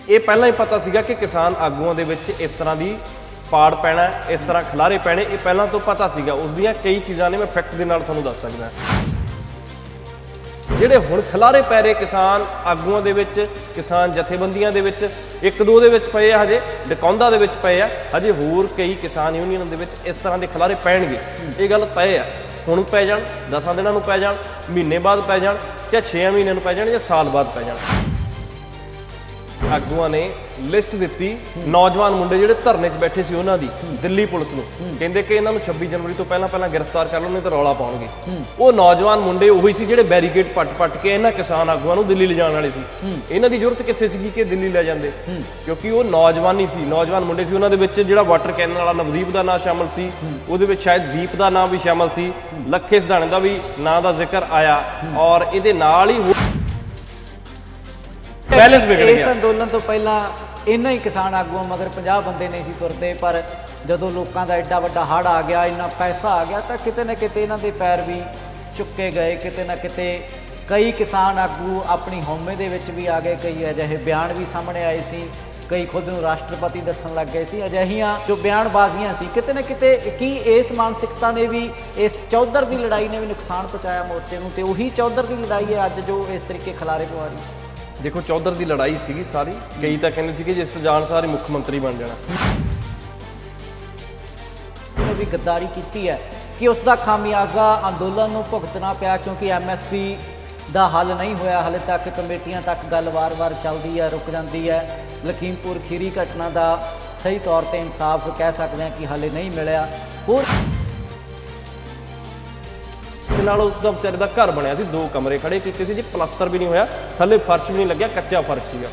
ਇਹ ਪਹਿਲਾਂ ਹੀ ਪਤਾ ਸੀਗਾ ਕਿ ਕਿਸਾਨ ਆਗੂਆਂ ਦੇ ਵਿੱਚ ਇਸ ਤਰ੍ਹਾਂ ਦੀ ਪਾੜ ਪੈਣਾ, ਇਸ ਤਰ੍ਹਾਂ ਖਿਲਾਰੇ ਪੈਣੇ, ਇਹ ਪਹਿਲਾਂ ਤੋਂ ਪਤਾ ਸੀਗਾ। ਉਸ ਦੀਆਂ ਕਈ ਚੀਜ਼ਾਂ ਨੇ ਮੈਂ ਫੈਕਟ ਦੇ ਨਾਲ ਤੁਹਾਨੂੰ ਦੱਸ ਸਕਦਾ। ਜਿਹੜੇ ਹੁਣ ਖਿਲਾਰੇ ਪੈ ਰਹੇ ਕਿਸਾਨ ਆਗੂਆਂ ਦੇ ਵਿੱਚ, ਕਿਸਾਨ ਜਥੇਬੰਦੀਆਂ ਦੇ ਵਿੱਚ, ਇੱਕ ਦੋ ਦੇ ਵਿੱਚ ਪਏ ਆ, ਹਜੇ ਡਕੌਂਦਾ ਦੇ ਵਿੱਚ ਪਏ ਆ, ਹਜੇ ਹੋਰ ਕਈ ਕਿਸਾਨ ਯੂਨੀਅਨ ਦੇ ਵਿੱਚ ਇਸ ਤਰ੍ਹਾਂ ਦੇ ਖਿਲਾਰੇ ਪੈਣਗੇ। ਇਹ ਗੱਲ ਤੈਅ ਆ। ਹੁਣ ਪੈ ਜਾਣ, 10 ਦਿਨਾਂ ਨੂੰ ਪੈ ਜਾਣ, ਮਹੀਨੇ ਬਾਅਦ ਪੈ ਜਾਣ, ਜਾਂ 6 ਮਹੀਨਿਆਂ ਨੂੰ ਪੈ ਜਾਣ, ਜਾਂ ਸਾਲ ਬਾਅਦ ਪੈ ਜਾਣ। ਆਗੂਆਂ ਨੇ ਲਿਸਟ ਦਿੱਤੀ ਨੌਜਵਾਨ ਮੁੰਡੇ ਜਿਹੜੇ ਧਰਨੇ 'ਚ ਬੈਠੇ ਸੀ ਉਹਨਾਂ ਦੀ, ਦਿੱਲੀ ਪੁਲਿਸ ਨੂੰ, ਕਹਿੰਦੇ ਕਿ ਇਹਨਾਂ ਨੂੰ 26 ਜਨਵਰੀ ਤੋਂ ਪਹਿਲਾਂ ਗ੍ਰਿਫਤਾਰ ਕਰ ਲਓ, ਨਹੀਂ ਤਾਂ ਰੌਲਾ ਪਾਉਣਗੇ। ਉਹ ਨੌਜਵਾਨ ਮੁੰਡੇ ਉਹੀ ਸੀ ਜਿਹੜੇ ਬੈਰੀਕੇਡ ਪੱਟ ਕੇ ਇਹਨਾਂ ਕਿਸਾਨ ਆਗੂਆਂ ਨੂੰ ਦਿੱਲੀ ਲਿਜਾਣ ਵਾਲੇ ਸੀ। ਇਹਨਾਂ ਦੀ ਜ਼ਰੂਰਤ ਕਿੱਥੇ ਸੀਗੀ ਕਿ ਦਿੱਲੀ ਲੈ ਜਾਂਦੇ, ਕਿਉਂਕਿ ਉਹ ਨੌਜਵਾਨ ਹੀ ਸੀ, ਨੌਜਵਾਨ ਮੁੰਡੇ ਸੀ। ਉਹਨਾਂ ਦੇ ਵਿੱਚ ਜਿਹੜਾ ਵਾਟਰ ਕੈਨਨ ਵਾਲਾ ਨਵਦੀਪ ਦਾ ਨਾਂ ਸ਼ਾਮਲ ਸੀ, ਉਹਦੇ ਵਿੱਚ ਸ਼ਾਇਦ ਦੀਪ ਦਾ ਨਾਂ ਵੀ ਸ਼ਾਮਲ ਸੀ, ਲੱਖੇ ਸਿਧਾਣੇ ਦਾ ਵੀ ਨਾਂ ਦਾ ਜ਼ਿਕਰ ਆਇਆ, ਔਰ ਇਹਦੇ ਨਾਲ ਹੀ बैलेंस बिगड़ इस अंदोलन तो पहला इन्ना ही किसान आगुआं मगर 50 बंदे नहीं सी तुरते, पर जदों लोगों का एडा वड्डा हड़ आ गया, इन्ना पैसा आ गया, तो किते ना किते इन्हां दे पैर भी चुके गए। किते ना किते कई किसान आगू अपनी हौमे दे विच भी आ गए, कई अजिहे बयान भी सामने आए सी, कई खुद नूं राष्ट्रपति दस्सण लग गए सी। अजिहियां जो बयानबाजियां सी, किते ना किते की इस मानसिकता ने भी, इस चौधर की लड़ाई ने भी नुकसान पहुँचाया मोर्चे नूं, ते उही चौधर की लड़ाई है अज जो इस तरीके खिलारे पवा रही। देखो चौधर की लड़ाई सीगी सारी, कई तो कहते थे जिस तो जान सारी मुख्य मंत्री बन जाना। भी गद्दारी की है कि उसका खामियाजा अंदोलन को भुगतना पिया, क्योंकि MSP का हल नहीं होया हाले तक। कमेटियां तक गल वार वार चलती है, रुक जाती है। लखीमपुर खीरी घटना का सही तौर पर इंसाफ कह सकते हैं कि हाले नहीं मिलया। होर ਨਾਲ ਉਸਦਾ ਵਿਚਾਰੇ ਦਾ ਘਰ ਬਣਿਆ ਸੀ, 2 ਕਮਰੇ ਖੜੇ ਕੀਤੇ ਸੀ ਜੀ, ਪਲਸਤਰ ਵੀ ਨਹੀਂ ਹੋਇਆ, ਥੱਲੇ ਫਰਸ਼ ਵੀ ਨਹੀਂ ਲੱਗਿਆ, ਕੱਚਾ ਫਰਸ਼ ਸੀਗਾ।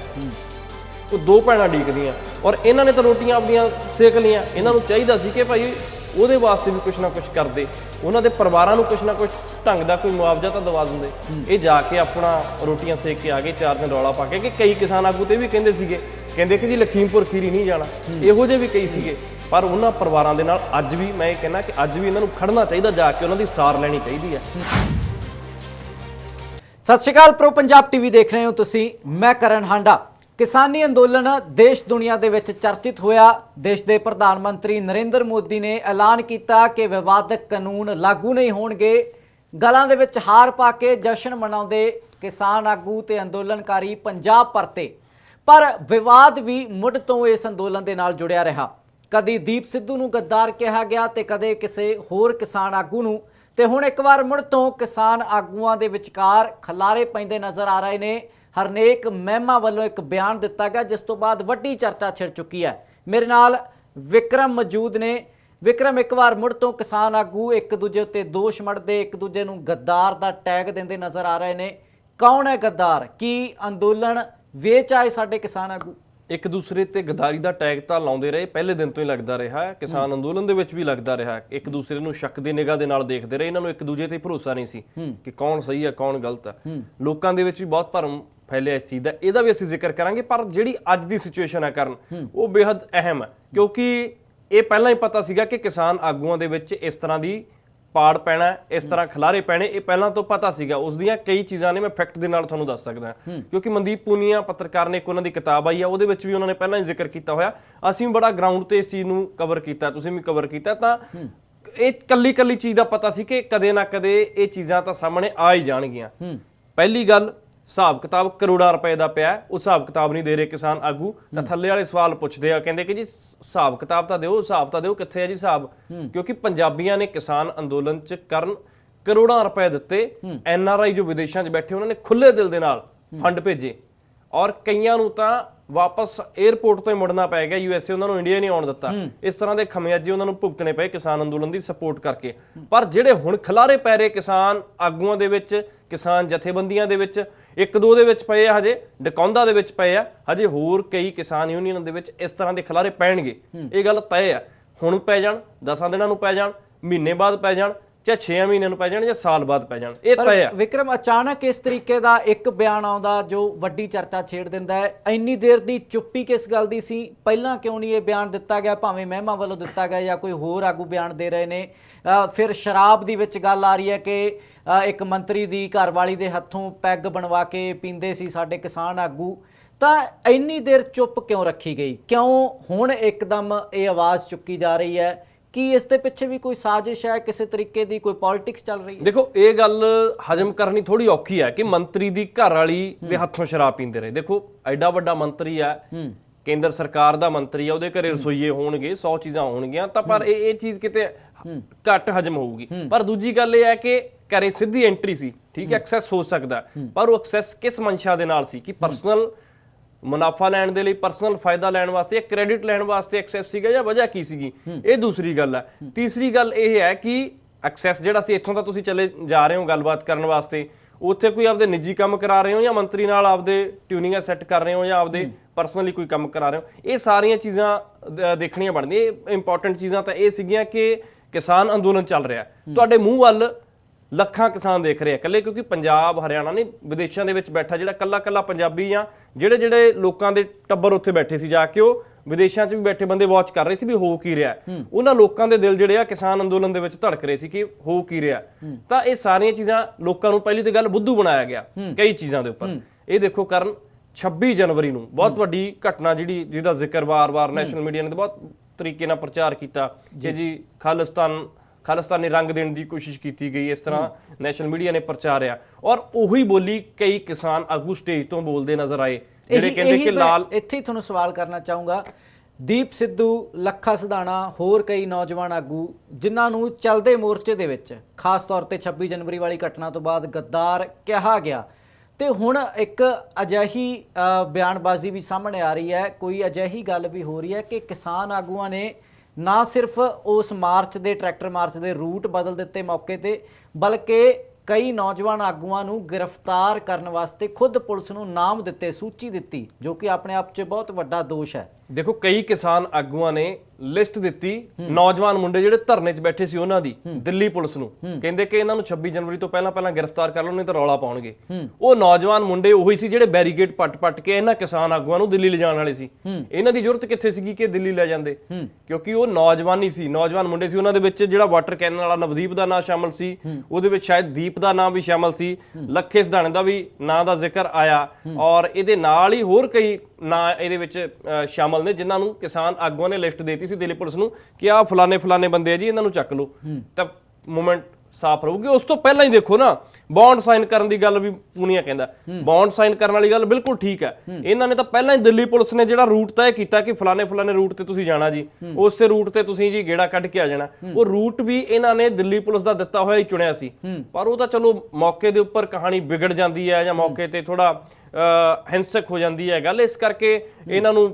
ਉਹ 2 ਭੈਣਾਂ ਡੀਕਦੀਆਂ, ਔਰ ਇਹਨਾਂ ਨੇ ਤਾਂ ਰੋਟੀਆਂ ਆਪਣੀਆਂ ਸੇਕ ਲਈਆਂ। ਇਹਨਾਂ ਨੂੰ ਚਾਹੀਦਾ ਸੀ ਕਿ ਭਾਈ ਉਹਦੇ ਵਾਸਤੇ ਵੀ ਕੁਛ ਨਾ ਕੁਛ ਕਰਦੇ, ਉਹਨਾਂ ਦੇ ਪਰਿਵਾਰਾਂ ਨੂੰ ਕੁਛ ਨਾ ਕੁਛ ਢੰਗ ਦਾ ਕੋਈ ਮੁਆਵਜ਼ਾ ਤਾਂ ਦਵਾ ਦਿੰਦੇ। ਇਹ ਜਾ ਕੇ ਆਪਣਾ ਰੋਟੀਆਂ ਸੇਕ ਕੇ ਆ ਗਏ, 4 ਦਿਨ ਰੌਲਾ ਪਾ ਕੇ। ਕਿ ਕਈ ਕਿਸਾਨ ਆਗੂ ਤੇ ਵੀ ਕਹਿੰਦੇ ਸੀਗੇ, ਕਹਿੰਦੇ ਕਿ ਜੀ ਲਖੀਮਪੁਰ ਖੀਰੀ ਨਹੀਂ ਜਾਣਾ, ਇਹੋ ਜਿਹੇ ਵੀ ਕਈ ਸੀਗੇ। पर उन्होंने परिवारों के नाल अज भी मैं कहना कि अज भी इन्होंने खड़ना चाहिए, जाके उन्होंने सार लेनी चाहिए है। सत श्री अकाल, प्रो पंजाब टीवी देख रहे हो तुसी, मैं करण हांडा। किसानी अंदोलन देश दुनिया दे विच चर्चित होया। देश के प्रधानमंत्री नरेंद्र मोदी ने ऐलान किया कि विवादक कानून लागू नहीं होणगे। गलां दे विच हार पा के जश्न मनाउंदे किसान आगू ते अंदोलनकारी पंजाब परते, पर विवाद भी मुड़ तो इस अंदोलन दे नाल जुड़िया रहा। कदी दीप सिद्धू नूं गद्दार कहा गया ते कदे किसी होर किसान आगू नूं, ते हुण एक बार मुड़ तो किसान आगूआं दे विचकार खलारे पैंदे नज़र आ रहे ने। हरनेक महिमा वालों एक बयान दिता गया, जिस तो बाद वड्डी चर्चा छिड़ चुकी है। मेरे नाल विक्रम मौजूद ने। विक्रम, एक बार मुड़ तो किसान आगू एक दूजे उत्ते दोष मढ़दे, एक दूजे नूं गद्दार दा टैग देंदे नज़र आ रहे ने। कौन है गद्दार? की अंदोलन वेच आए साडे किसान आगू? एक दूसरे ते गद्दारी का टैग तो लाउंदे रहे, पहले दिन तो ही लगता रहा। किसान अंदोलन दे विच भी लगता रहा। एक दूसरे नूं शक दी निगाह दे नाल देखते रहे। इन्हां नूं एक दूजे ते भरोसा नहीं सी कि कौन सही है कौन गलत है। लोकां दे विच भी बहुत भरम फैलिया इस चीज़ का, इहदा भी असीं जिक्र करांगे। पर जिहड़ी अज दी सिचुएशन है करन, वो बेहद अहम है, क्योंकि ये पहलां ही पता सीगा कि किसान आगूआं दे विच इस तरह की पाड़ पैना, इस तरह खिलारे पैने, ये पहलां तो पता सीगा। उस दियां कई चीज़ां ने मैं फैक्ट दे नाल तुहानूं दस सकदा, क्योंकि मनदीप पूनिया पत्रकार ने एक उन्हां दी किताब आई है, उहदे विच भी उन्होंने पहलां ही जिक्र किया होया। असीं बड़ा ग्राउंड ते इस चीज़ नूं कवर किया, तुसीं भी कवर किया। तां ये कल्ली कल्ली चीज़ दा पता सी कि कदे ना कदे ये चीज़ां तां सामने आ ही जाणगीਆਂ। पहली गल, हिसाब किताब करोड़ां रुपए का पिया, उस हिसाब किताब नहीं दे रहे किसान आगू। तो थल्ले वाले सवाल पुछते हैं, कहते कि जी हिसाब किताब तो दिओ, हिसाब तो दिओ, कित्थे है जी हिसाब? क्योंकि पंजाबियों ने किसान अंदोलन च करन करोड़ां रुपए दिते। NRI जो विदेशों च बैठे उन्होंने खुले दिल दे नाल फंड भेजे, और कईयां नूं तां वापस एयरपोर्ट तो ही मुड़ना पै गया, USA उन्होंने इंडिया नहीं आउण दिता। इस तरह के खमियाजे उन्होंने भुगतने पे किसान अंदोलन की सपोर्ट करके। पर जिहड़े हुण खिलारे पै रहे किसान आगूआं दे विच, किसान जथेबंदियां दे विच, एक दो दे विच पए आ, हजे डकौंदा दे विच पए आ, हजे होर कई किसान यूनीअन दे विच इस तरह के खिलारे पैणगे। ये गल तय है। हुण पै जाण, 10 दिनां नूं पै जाण, महीने बाद पै जाण, चाहे 6 महीनों पै जाण, या साल बाद पै जाण, ये तय है। विक्रम, अचानक इस तरीके का एक बयान आउंदा जो वड्डी चर्चा छेड़ दिंदा है। इंनी देर दी चुप्पी किस गल दी सी? पहलां क्यों नहीं ये बयान दिता गया, भावें महिमा वालों दिता गया या कोई होर आगू बयान दे रहे ने? फिर शराब दी विच गल आ रही है कि एक मंत्री दी घरवाली दे हत्थों पैग बनवा के पींदे सी साडे किसान आगू। ਤਾਂ ਇੰਨੀ ਦੇਰ ਚੁੱਪ ਕਿਉਂ ਰੱਖੀ ਗਈ? ਕਿਉਂ ਹੁਣ ਇੱਕਦਮ ਇਹ ਆਵਾਜ਼ ਚੁੱਕੀ ਜਾ ਰਹੀ ਹੈ? ਕੀ ਇਸ ਦੇ ਪਿੱਛੇ ਵੀ ਕੋਈ ਸਾਜ਼ਿਸ਼ ਹੈ, ਕਿਸੇ ਤਰੀਕੇ ਦੀ ਕੋਈ ਪੋਲਿਟਿਕਸ ਚੱਲ ਰਹੀ ਹੈ? ਦੇਖੋ ਇਹ ਗੱਲ ਹਜਮ ਕਰਨੀ ਥੋੜੀ ਔਖੀ ਹੈ ਕਿ ਮੰਤਰੀ ਦੀ ਘਰ ਵਾਲੀ ਦੇ ਹੱਥੋਂ ਸ਼ਰਾਬ ਪੀਂਦੇ ਰਹੇ। ਦੇਖੋ ਐਡਾ ਵੱਡਾ ਮੰਤਰੀ ਆ, ਕੇਂਦਰ ਸਰਕਾਰ ਦਾ ਮੰਤਰੀ ਆ, ਉਹਦੇ ਘਰੇ ਰਸੋਈਏ ਹੋਣਗੇ, 100 ਚੀਜ਼ਾਂ ਹੋਣਗੀਆਂ, ਤਾਂ ਪਰ ਇਹ ਚੀਜ਼ ਕਿਤੇ ਘੱਟ ਹਜਮ ਹੋਊਗੀ। ਪਰ ਦੂਜੀ ਗੱਲ ਇਹ ਹੈ ਕਿ ਘਰੇ ਸਿੱਧੀ ਐਂਟਰੀ ਸੀ, ਠੀਕ ਹੈ, ਐਕਸੈਸ ਹੋ ਸਕਦਾ, ਪਰ ਉਹ ਐਕਸੈਸ ਕਿਸ ਮਨਸ਼ਾ ਦੇ ਨਾਲ ਸੀ? ਕਿ ਪਰਸਨਲ ਮੁਨਾਫਾ ਲੈਣ ਦੇ ਲਈ, ਪਰਸਨਲ ਫਾਇਦਾ ਲੈਣ ਵਾਸਤੇ, ਕ੍ਰੈਡਿਟ ਲੈਣ ਵਾਸਤੇ ਐਕਸੈਸ ਸੀਗਾ ਜਾਂ ਵਜ੍ਹਾ ਕੀ ਸੀਗੀ? ਇਹ ਦੂਸਰੀ ਗੱਲ ਹੈ। ਤੀਸਰੀ ਗੱਲ ਇਹ ਹੈ ਕਿ ਐਕਸੈਸ ਜਿਹੜਾ ਸੀ, ਇੱਥੋਂ ਤਾਂ ਤੁਸੀਂ ਚਲੇ ਜਾ ਰਹੇ ਹੋ ਗੱਲਬਾਤ ਕਰਨ ਵਾਸਤੇ, ਉੱਥੇ ਕੋਈ ਆਪਦੇ ਨਿੱਜੀ ਕੰਮ ਕਰਾ ਰਹੇ ਹੋ ਜਾਂ ਮੰਤਰੀ ਨਾਲ ਆਪਦੇ ਟਿਊਨਿੰਗਾਂ ਸੈੱਟ ਕਰ ਰਹੇ ਹੋ ਜਾਂ ਆਪਦੇ ਪਰਸਨਲੀ ਕੋਈ ਕੰਮ ਕਰਾ ਰਹੇ ਹੋ? ਇਹ ਸਾਰੀਆਂ ਚੀਜ਼ਾਂ ਦੇਖਣੀਆਂ ਬਣਦੀਆਂ। ਇਹ ਇੰਪੋਰਟੈਂਟ ਚੀਜ਼ਾਂ ਤਾਂ ਇਹ ਸੀਗੀਆਂ ਕਿ ਕਿਸਾਨ ਅੰਦੋਲਨ ਚੱਲ ਰਿਹਾ, ਤੁਹਾਡੇ ਮੂੰਹ ਵੱਲ ਲੱਖਾਂ ਕਿਸਾਨ ਦੇਖ ਰਹੇ ਆ ਇਕੱਲੇ, ਕਿਉਂਕਿ ਪੰਜਾਬ ਹਰਿਆਣਾ ਨਹੀਂ, ਵਿਦੇਸ਼ਾਂ ਦੇ ਵਿੱਚ ਬੈਠਾ ਜਿਹੜਾ ਕੱਲਾ ਪੰਜਾਬੀ ਜਾਂ ਜਿਹੜੇ ਲੋਕਾਂ ਦੇ ਟੱਬਰ ਉੱਥੇ ਬੈਠੇ ਸੀ, ਜਾ ਕੇ ਉਹ ਵਿਦੇਸ਼ਾਂ 'ਚ ਵੀ ਬੈਠੇ ਬੰਦੇ ਵਾਚ ਕਰ ਰਹੇ ਸੀ ਵੀ ਹੋ ਕੀ ਰਿਹਾ। ਉਹਨਾਂ ਲੋਕਾਂ ਦੇ ਦਿਲ ਜਿਹੜੇ ਆ ਕਿਸਾਨ ਅੰਦੋਲਨ ਦੇ ਵਿੱਚ ਧੜਕ ਰਹੇ ਸੀ ਕਿ ਹੋ ਕੀ ਰਿਹਾ। ਤਾਂ ਇਹ ਸਾਰੀਆਂ ਚੀਜ਼ਾਂ ਲੋਕਾਂ ਨੂੰ ਪਹਿਲੀ ਤੇ ਗੱਲ ਬੁੱਧੂ ਬਣਾਇਆ ਗਿਆ ਕਈ ਚੀਜ਼ਾਂ ਦੇ ਉੱਪਰ। ਇਹ ਦੇਖੋ ਕਰਨ 26 ਜਨਵਰੀ ਨੂੰ ਬਹੁਤ ਵੱਡੀ ਘਟਨਾ ਜਿਹਦਾ ਜ਼ਿਕਰ ਵਾਰ-ਵਾਰ ਨੈਸ਼ਨਲ ਮੀਡੀਆ ਨੇ ਬਹੁਤ ਤਰੀਕੇ ਨਾਲ ਪ੍ਰਚਾਰ ਕੀਤਾ ਕਿ ਜੀ ਖਾਲਿਸਤਾਨੀ ਰੰਗ ਦੇਣ ਦੀ ਕੋਸ਼ਿਸ਼ ਕੀਤੀ ਗਈ, ਇਸ ਤਰ੍ਹਾਂ ਨੈਸ਼ਨਲ ਮੀਡੀਆ ਨੇ ਪ੍ਰਚਾਰਿਆ। ਔਰ ਉਹੀ ਬੋਲੀ ਕਈ ਕਿਸਾਨ ਆਗੂ ਸਟੇਜ ਤੋਂ ਬੋਲਦੇ ਨਜ਼ਰ ਆਏ, ਜਿਹੜੇ ਕਹਿੰਦੇ ਕਿ ਲਾਲ। ਇੱਥੇ ਹੀ ਤੁਹਾਨੂੰ ਸਵਾਲ ਕਰਨਾ ਚਾਹੂੰਗਾ, ਦੀਪ ਸਿੱਧੂ, ਲੱਖਾ ਸਿਧਾਣਾ, ਹੋਰ ਕਈ ਨੌਜਵਾਨ ਆਗੂ ਜਿਨ੍ਹਾਂ ਨੂੰ ਚੱਲਦੇ ਮੋਰਚੇ ਦੇ ਵਿੱਚ ਖਾਸ ਤੌਰ ਤੇ 26 ਜਨਵਰੀ ਵਾਲੀ ਘਟਨਾ ਤੋਂ ਬਾਅਦ ਗੱਦਾਰ ਕਿਹਾ ਗਿਆ, ਤੇ ਹੁਣ ਇੱਕ ਅਜਿਹੀ ਬਿਆਨਬਾਜ਼ੀ ਵੀ ਸਾਹਮਣੇ ਆ ਰਹੀ ਹੈ, ਕੋਈ ਅਜਿਹੀ ਗੱਲ ਵੀ ਹੋ ਰਹੀ ਹੈ ਕਿ ਕਿਸਾਨ ਆਗੂਆਂ ਨੇ ਨਾ ਸਿਰਫ ਉਸ ਮਾਰਚ ਦੇ ਟਰੈਕਟਰ ਮਾਰਚ ਦੇ ਰੂਟ ਬਦਲ ਦਿੱਤੇ ਮੌਕੇ ਤੇ, ਬਲਕਿ ਕਈ ਨੌਜਵਾਨ ਆਗੂਆਂ ਨੂੰ ਗ੍ਰਿਫਤਾਰ ਕਰਨ ਵਾਸਤੇ ਖੁਦ ਪੁਲਿਸ ਨੂੰ ਨਾਮ ਦਿੱਤੇ, ਸੂਚੀ ਦਿੱਤੀ, ਜੋ ਕਿ ਆਪਣੇ ਆਪ 'ਚ ਬਹੁਤ ਵੱਡਾ ਦੋਸ਼ ਹੈ। ਦੇਖੋ ਕਈ ਕਿਸਾਨ ਆਗੂਆਂ ਨੇ ਲਿਸਟ ਦਿੱਤੀ, ਨੌਜਵਾਨ ਮੁੰਡੇ ਜਿਹੜੇ ਧਰਨੇ 'ਚ ਬੈਠੇ ਸੀ ਉਹਨਾਂ ਦੀ, ਦਿੱਲੀ ਪੁਲਿਸ ਨੂੰ, ਕਹਿੰਦੇ ਕਿ ਇਹਨਾਂ ਨੂੰ 26 ਜਨਵਰੀ ਤੋਂ ਪਹਿਲਾਂ ਗ੍ਰਿਫਤਾਰ ਕਰ ਲਓ ਨਹੀਂ ਤਾਂ ਰੌਲਾ ਪਾਉਣਗੇ। ਉਹ ਨੌਜਵਾਨ ਮੁੰਡੇ ਉਹੀ ਸੀ ਜਿਹੜੇ ਬੈਰੀਕੇਡ ਪੱਟ ਕੇ ਇਹਨਾਂ ਕਿਸਾਨ ਆਗੂਆਂ ਨੂੰ ਦਿੱਲੀ ਲਿਜਾਣ ਵਾਲੇ ਸੀ। ਇਹਨਾਂ ਦੀ ਜ਼ਰੂਰਤ ਕਿੱਥੇ ਸੀਗੀ ਕਿ ਦਿੱਲੀ ਲੈ ਜਾਂਦੇ, ਕਿਉਂਕਿ ਉਹ ਨੌਜਵਾਨ ਹੀ ਸੀ, ਨੌਜਵਾਨ ਮੁੰਡੇ ਸੀ। ਉਹਨਾਂ ਦੇ ਵਿੱਚ ਜਿਹੜਾ ਵਾਟਰ ਕੈਨਨ ਵਾਲਾ ਨਵਦੀਪ ਦਾ ਨਾਂ ਸ਼ਾਮਲ ਸੀ, ਉਹਦੇ ਵਿੱਚ ਸ਼ਾਇਦ ਦੀਪ ਦਾ ਨਾਮ ਵੀ ਸ਼ਾਮਲ ਸੀ, ਲੱਖੇ ਸਿਧਾਣੇ ਦਾ ਵੀ ਨਾਂ ਦਾ ਜ਼ਿਕਰ ਆਇਆ, ਔਰ ਇਹਦੇ ਨਾਲ ਹੀ ਹੋਰ ਕਈ ਨਾਂ ਇਹਦੇ ਵਿੱਚ ਸ਼ਾਮਲ ਨੇ ਜਿਨ੍ਹਾਂ ਨੂੰ ਕਿਸਾਨ ਆਗੂਆਂ ਨੇ ਲਿਸਟ ਦੇਤੀ ਸੀ ਦਿੱਲੀ ਪੁਲਿਸ ਨੂੰ ਕਿ ਆਹ ਫਲਾਣੇ ਬੰਦੇ ਆ ਜੀ, ਇਹਨਾਂ ਨੂੰ ਚੱਕ ਲਓ ਤਾਂ ਮੂਵਮੈਂਟ ਸਾਫ਼ ਰਹੂਗੀ। ਉਸ ਤੋਂ ਪਹਿਲਾਂ ਹੀ ਦੇਖੋ ਨਾ, ਬੌਂਡ ਸਾਈਨ ਕਰਨ ਦੀ ਗੱਲ ਵੀ ਪੂਨੀਆ ਕਹਿੰਦਾ, ਬੌਂਡ ਸਾਈਨ ਕਰਨ ਵਾਲੀ ਗੱਲ ਬਿਲਕੁਲ ਠੀਕ ਹੈ। ਇਹਨਾਂ ਨੇ ਤਾਂ ਪਹਿਲਾਂ ਹੀ ਦਿੱਲੀ ਪੁਲਿਸ ਨੇ ਜਿਹੜਾ ਰੂਟ ਤੈਅ ਕੀਤਾ ਕਿ ਫਲਾਣੇ ਰੂਟ ਤੇ ਤੁਸੀਂ ਜਾਣਾ ਜੀ, ਉਸੇ ਰੂਟ ਤੇ ਤੁਸੀਂ ਜੀ ਗੇੜਾ ਕੱਢ ਕੇ ਆ ਜਾਣਾ, ਉਹ ਰੂਟ ਵੀ ਇਹਨਾਂ ਨੇ ਦਿੱਲੀ ਪੁਲਿਸ ਦਾ ਦਿੱਤਾ ਹੋਇਆ ਹੀ ਚੁਣਿਆ ਸੀ। ਪਰ ਉਹ ਤਾਂ ਚਲੋ ਮੌਕੇ ਦੇ ਉੱਪਰ ਕਹਾਣੀ ਵਿਗੜ ਜਾਂਦੀ ਹੈ ਜਾਂ ਮੌਕੇ ਤੇ ਥੋੜਾ ਹਿੰਸਕ ਹੋ ਜਾਂਦੀ ਹੈ ਗੱਲ, ਇਸ ਕਰਕੇ ਇਹਨਾਂ ਨੂੰ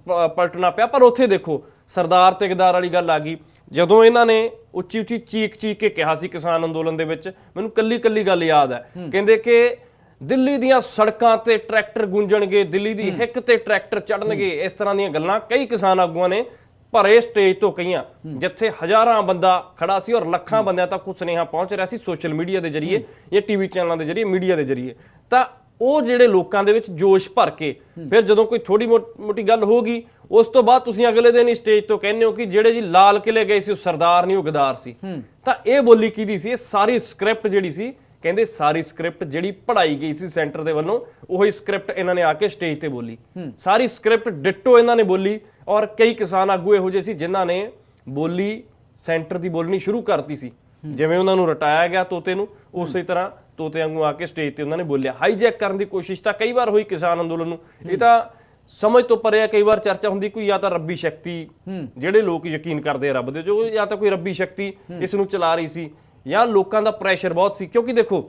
ਪਲਟਣਾ ਪਿਆ। ਪਰ ਉੱਥੇ ਦੇਖੋ ਸਰਦਾਰ ਤੇ ਗਦਾਰ ਵਾਲੀ ਗੱਲ ਆ ਗਈ, ਜਦੋਂ ਇਹਨਾਂ ਨੇ ਉੱਚੀ ਚੀਕ ਕੇ ਕਿਹਾ ਸੀ ਕਿਸਾਨ ਅੰਦੋਲਨ ਦੇ ਵਿੱਚ, ਮੈਨੂੰ ਕੱਲੀ ਗੱਲ ਯਾਦ ਹੈ, ਕਹਿੰਦੇ ਕਿ ਦਿੱਲੀ ਦੀਆਂ ਸੜਕਾਂ ਤੇ ਟਰੈਕਟਰ ਗੂੰਜਣਗੇ, ਦਿੱਲੀ ਦੀ ਹਿੱਕ ਤੇ ਟਰੈਕਟਰ ਚੜਨਗੇ, ਇਸ ਤਰ੍ਹਾਂ ਦੀਆਂ ਗੱਲਾਂ ਕਈ ਕਿਸਾਨ ਆਗੂਆਂ ਨੇ ਭਰੇ ਸਟੇਜ ਤੋਂ ਕਹੀਆਂ, ਜਿੱਥੇ ਹਜ਼ਾਰਾਂ ਬੰਦਾ ਖੜਾ ਸੀ ਔਰ ਲੱਖਾਂ ਬੰਦਿਆਂ ਤੱਕ ਉਹ ਸੁਨੇਹਾ ਪਹੁੰਚ ਰਿਹਾ ਸੀ ਸੋਸ਼ਲ ਮੀਡੀਆ ਦੇ ਜ਼ਰੀਏ ਜਾਂ ਟੀਵੀ ਚੈਨਲਾਂ ਦੇ ਜ਼ਰੀਏ, ਮੀਡੀਆ ਦੇ ਜ਼ਰੀਏ। ਤਾਂ ਉਹ ਜਿਹੜੇ ਲੋਕਾਂ ਦੇ ਵਿੱਚ ਜੋਸ਼ ਭਰ ਕੇ ਫਿਰ ਜਦੋਂ ਕੋਈ ਥੋੜੀ ਮੋਟੀ ਗੱਲ ਹੋ ਗਈ, ਉਸ ਤੋਂ ਬਾਅਦ ਤੁਸੀਂ ਅਗਲੇ ਦਿਨ ਹੀ ਸਟੇਜ ਤੋਂ ਕਹਿੰਦੇ ਹੋ ਕਿ ਜਿਹੜੇ ਜੀ ਲਾਲ ਕਿਲੇ ਗਏ ਸੀ ਉਹ ਸਰਦਾਰ ਨਹੀਂ, ਉਹ ਗਦਾਰ ਸੀ। ਤਾਂ ਇਹ ਬੋਲੀ ਕਿਹਦੀ ਸੀ? ਇਹ ਸਾਰੀ ਸਕ੍ਰਿਪਟ ਜਿਹੜੀ ਸੀ, ਕਹਿੰਦੇ ਸਾਰੀ ਸਕ੍ਰਿਪਟ ਜਿਹੜੀ ਪੜਾਈ ਗਈ ਸੀ ਸੈਂਟਰ ਦੇ ਵੱਲੋਂ, ਉਹੀ ਸਕ੍ਰਿਪਟ ਇਹਨਾਂ ਨੇ ਆ ਕੇ ਸਟੇਜ ਤੇ ਬੋਲੀ। ਸਾਰੀ ਸਕ੍ਰਿਪਟ ਡਿੱਟੋ ਇਹਨਾਂ ਨੇ ਬੋਲੀ। ਔਰ ਕਈ ਕਿਸਾਨ ਆਗੂ ਇਹੋ ਜਿਹੇ ਸੀ ਜਿਨ੍ਹਾਂ ਨੇ ਬੋਲੀ ਸੈਂਟਰ ਦੀ ਬੋਲਣੀ ਸ਼ੁਰੂ ਕਰਤੀ ਸੀ, ਜਿਵੇਂ ਉਹਨਾਂ ਨੂੰ ਰਟਾਇਆ ਗਿਆ ਤੋਤੇ ਨੂੰ, ਉਸੇ ਤਰ੍ਹਾਂ ਤੋਤੇ ਵਾਂਗੂ ਆ ਕੇ ਸਟੇਜ ਤੇ ਉਹਨਾਂ ਨੇ ਬੋਲਿਆ। ਹਾਈਜੈਕ ਕਰਨ ਦੀ ਕੋਸ਼ਿਸ਼ ਤਾਂ ਕਈ ਵਾਰ ਹੋਈ ਕਿਸਾਨ ਅੰਦੋਲਨ ਨੂੰ, ਇਹ ਤਾਂ ਸਮਝ ਤੋਂ ਪਰੇ ਆ। ਕਈ ਵਾਰ ਚਰਚਾ ਹੁੰਦੀ ਕੋਈ ਜਾਂ ਤਾਂ ਰੱਬੀ ਸ਼ਕਤੀ, ਜਿਹੜੇ ਲੋਕ ਯਕੀਨ ਕਰਦੇ ਆ ਰੱਬ ਦੇ, ਜੋ ਜਾਂ ਤਾਂ ਕੋਈ ਰੱਬੀ ਸ਼ਕਤੀ ਇਸ ਨੂੰ ਚਲਾ ਰਹੀ ਸੀ, ਜਾਂ ਲੋਕਾਂ ਦਾ ਪ੍ਰੈਸ਼ਰ ਬਹੁਤ ਸੀ। ਕਿਉਂਕਿ ਦੇਖੋ